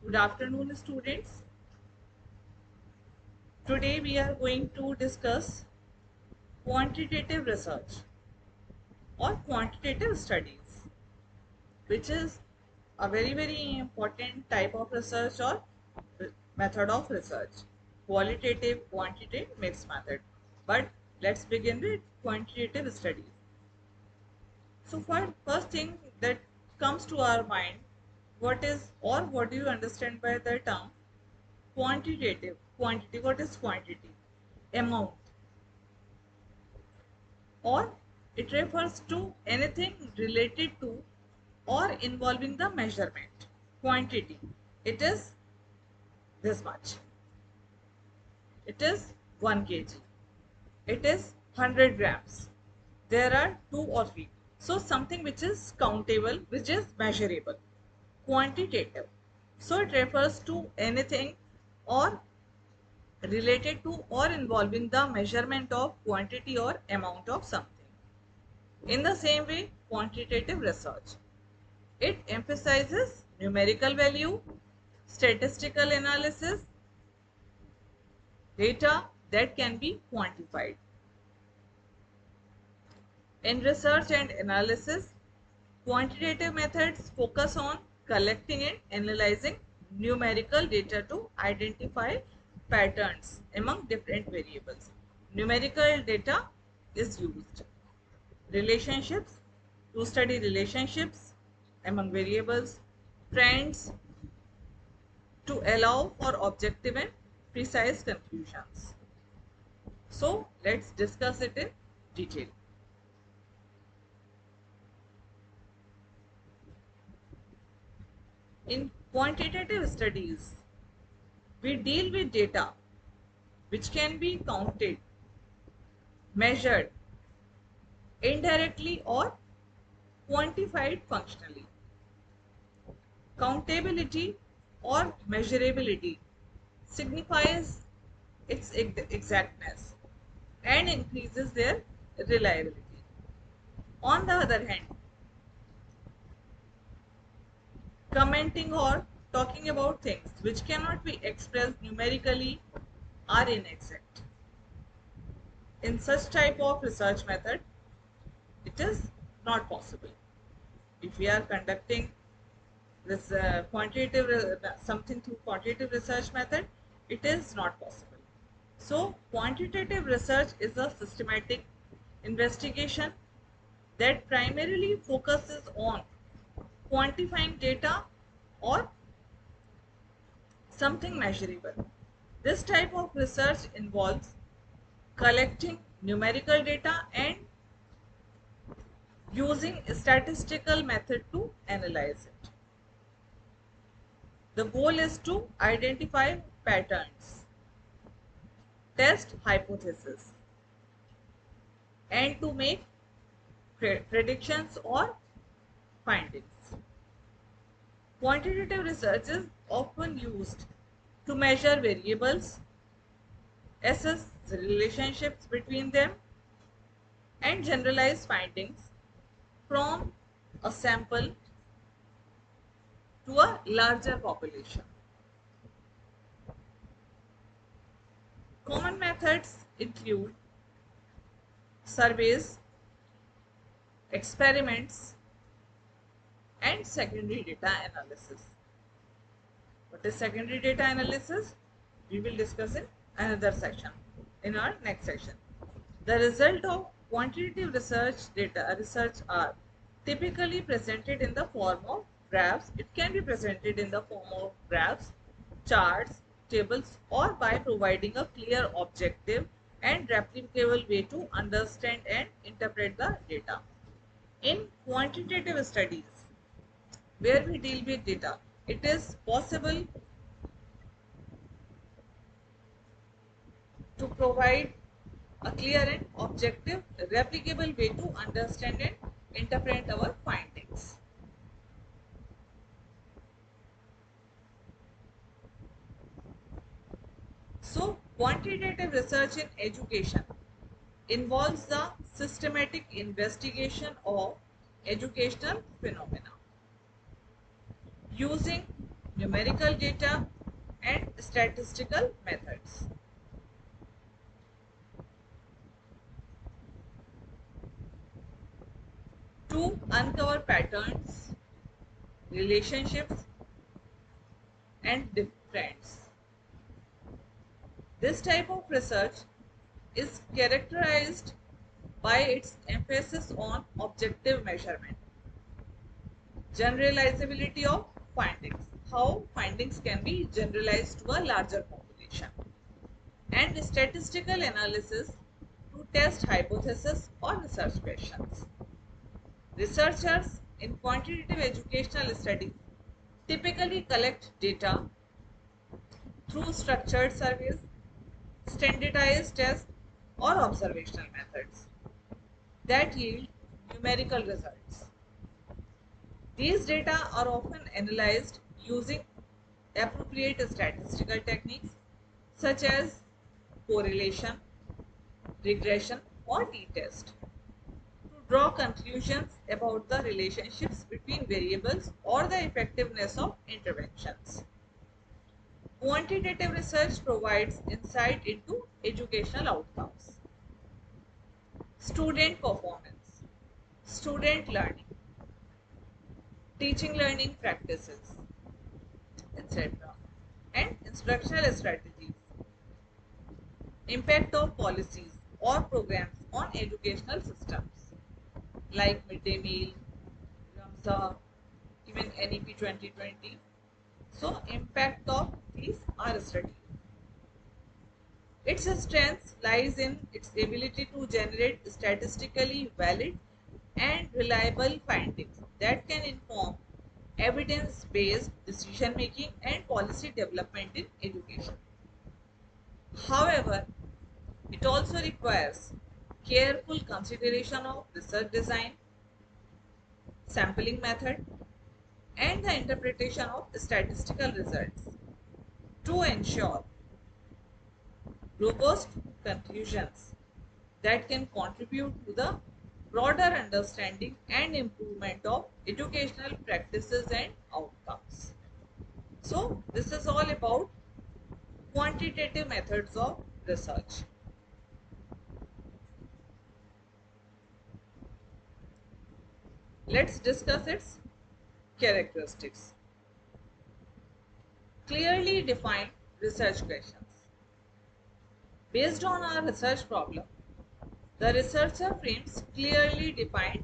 Good afternoon, students. Today we are going to discuss quantitative research or quantitative studies, which is a very important type of research or method of research. Qualitative, quantitative, mixed method. But let's begin with quantitative studies. So first thing that comes to our mind, what is or what do you understand by the term quantitative? Quantity, what is quantity? Amount, or it refers to anything related to or involving the measurement. Quantity, it is this much. It is 1 kg. It is 100 grams. There are 2 or 3. So something which is countable, which is measurable. Quantitative. So it refers to anything or related to or involving the measurement of quantity or amount of something. In the same way, quantitative research, it emphasizes numerical value, statistical analysis, data that can be quantified. In research and analysis, quantitative methods focus on collecting and analyzing numerical data to identify patterns among different variables. Numerical data is used. Relationships, to study relationships among variables. Trends, to allow for objective and precise conclusions. So let's discuss it in detail. In quantitative studies, we deal with data which can be counted, measured indirectly or quantified functionally. Countability or measurability signifies its exactness and increases their reliability. On the other hand, commenting or talking about things which cannot be expressed numerically are inexact. In such type of research method, it is not possible. If we are conducting this something through quantitative research method, it is not possible. So quantitative research is a systematic investigation that primarily focuses on quantifying data or something measurable. This type of research involves collecting numerical data and using a statistical method to analyze it. The goal is to identify patterns, test hypotheses, and to make predictions or findings. Quantitative research is often used to measure variables, assess the relationships between them, and generalize findings from a sample to a larger population. Common methods include surveys, experiments, and secondary data analysis. What is secondary data analysis? We will discuss in another section, in our next section. The result of quantitative research are typically presented in the form of graphs. It can be presented in the form of graphs, charts, tables, or by providing a clear, objective, and replicable way to understand and interpret the data. In quantitative studies, where we deal with data, it is possible to provide a clear and objective, replicable way to understand and interpret our findings. So, quantitative research in education involves the systematic investigation of educational phenomena using numerical data, and statistical methods. To uncover patterns, relationships, and difference. This type of research is characterized by its emphasis on objective measurement, generalizability of findings, how findings can be generalized to a larger population, and statistical analysis to test hypotheses or research questions. Researchers in quantitative educational studies typically collect data through structured surveys, standardized tests, or observational methods that yield numerical results. These data are often analyzed using appropriate statistical techniques such as correlation, regression, or t-test to draw conclusions about the relationships between variables or the effectiveness of interventions. Quantitative research provides insight into educational outcomes, student performance, student learning, teaching learning practices, etc., and instructional strategies, impact of policies or programs on educational systems like midday meal, Ramza, even NEP 2020. So, impact of these are studied. Its strength lies in its ability to generate statistically valid and reliable findings that can inform evidence-based decision making and policy development in education. However, it also requires careful consideration of research design, sampling method, and the interpretation of statistical results to ensure robust conclusions that can contribute to the broader understanding and improvement of educational practices and outcomes. So, this is all about quantitative methods of research. Let's discuss its characteristics. Clearly defined research questions. Based on our research problem, the researcher frames clearly defined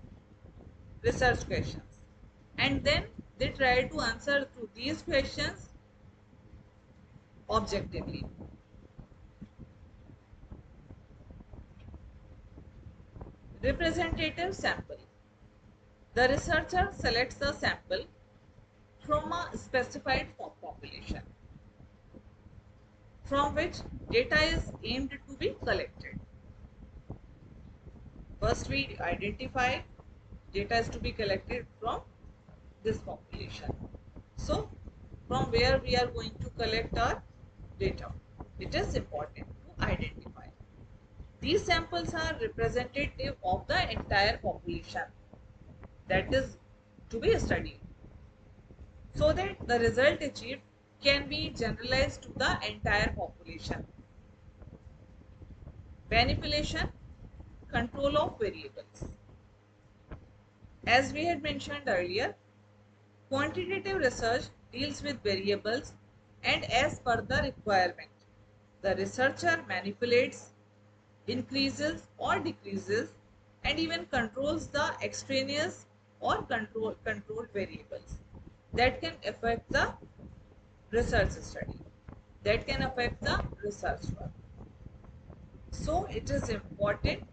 research questions and then they try to answer to these questions objectively. Representative sample. The researcher selects a sample from a specified population from which data is aimed to be collected. First, we identify data is to be collected from this population. So, from where we are going to collect our data, it is important to identify. These samples are representative of the entire population that is to be studied, so that the result achieved can be generalized to the entire population. Manipulation, control of variables. As we had mentioned earlier, quantitative research deals with variables and as per the requirement, the researcher manipulates, increases or decreases and even controls the extraneous or controlled variables that can affect the research study, that can affect the research work. So it is important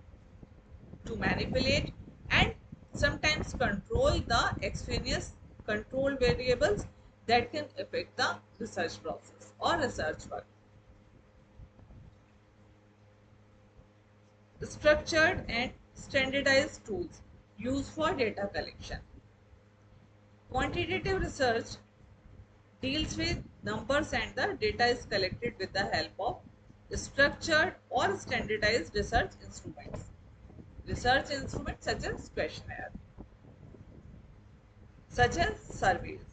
to manipulate and sometimes control the extraneous control variables that can affect the research process or research work. Structured and standardized tools used for data collection. Quantitative research deals with numbers and the data is collected with the help of structured or standardized research instruments. Research instruments such as questionnaire, such as surveys,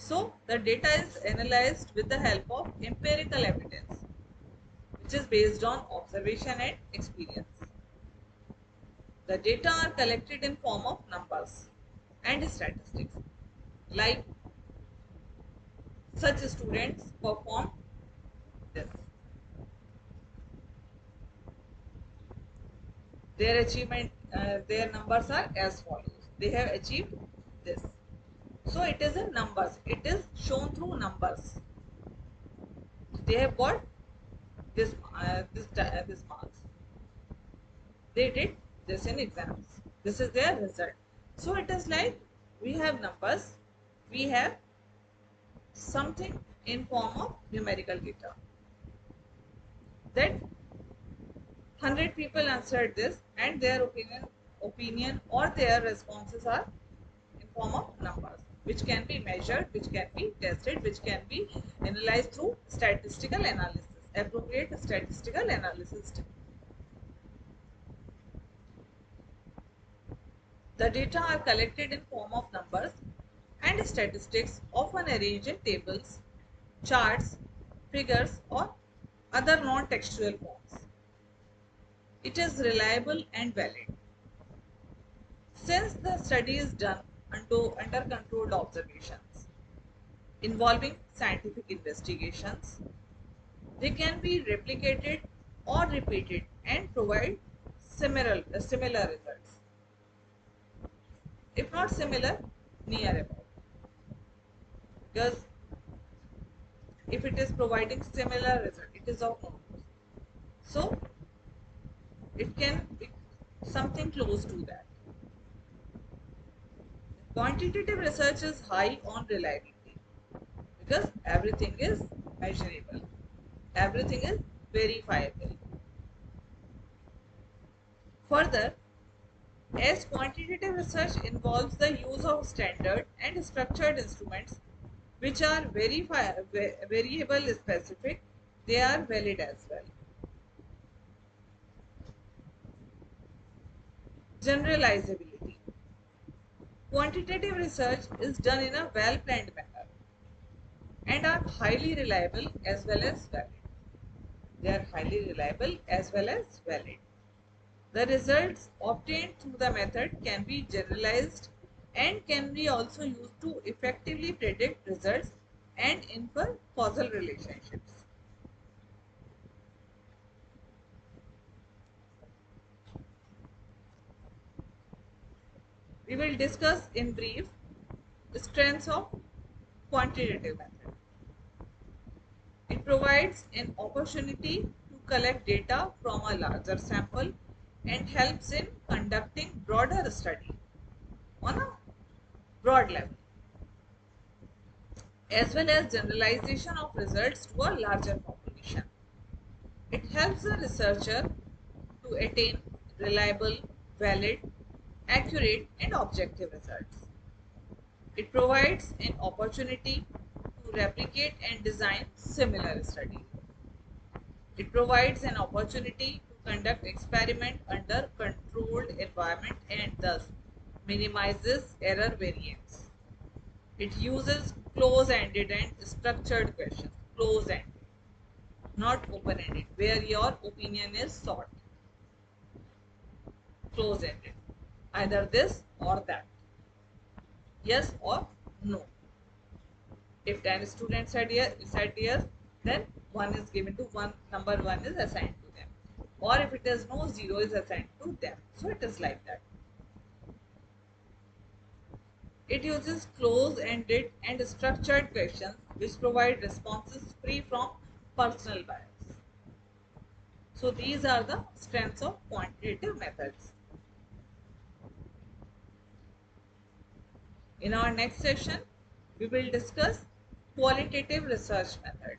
So the data is analyzed with the help of empirical evidence, which is based on observation and experience. The data are collected in form of numbers and statistics. Like such students perform this. Their achievement, their numbers are as follows. They have achieved this. So it is in numbers. It is shown through numbers. They have got this marks. They did this in exams. This is their result. So it is like we have numbers. We have something in form of numerical data. That 100 people answered this and their opinion or their responses are in form of numbers, which can be measured, which can be tested, which can be analyzed through statistical analysis, appropriate statistical analysis. The data are collected in form of numbers and statistics, often arranged in tables, charts, figures or other non-textual forms. It is reliable and valid. Since the study is done under controlled observations involving scientific investigations, they can be replicated or repeated and provide similar results. If not similar, near about. Because if it is providing similar result, it is of no use. So it can be something close to that. Quantitative research is high on reliability because everything is measurable, everything is verifiable. Further, as quantitative research involves the use of standard and structured instruments which are variable specific, they are valid as well. Generalizability. Quantitative research is done in a well-planned manner and are highly reliable as well as valid. They are highly reliable as well as valid. The results obtained through the method can be generalized and can be also used to effectively predict results and infer causal relationships. We will discuss in brief the strengths of quantitative method. It provides an opportunity to collect data from a larger sample and helps in conducting broader study on a broad level, as well as generalization of results to a larger population. It helps the researcher to attain reliable, valid, accurate and objective results. It provides an opportunity to replicate and design similar studies. It provides an opportunity to conduct experiment under controlled environment and thus minimizes error variance. It uses close-ended and structured questions, close-ended, not open-ended, where your opinion is sought. Close-ended, either this or that, yes or no. If 10 students said yes, then one is given to one, number one is assigned to them. Or if it is no, 0 is assigned to them. So it is like that. It uses close-ended and structured questions which provide responses free from personal bias. So these are the strengths of quantitative methods. In our next session, we will discuss qualitative research method.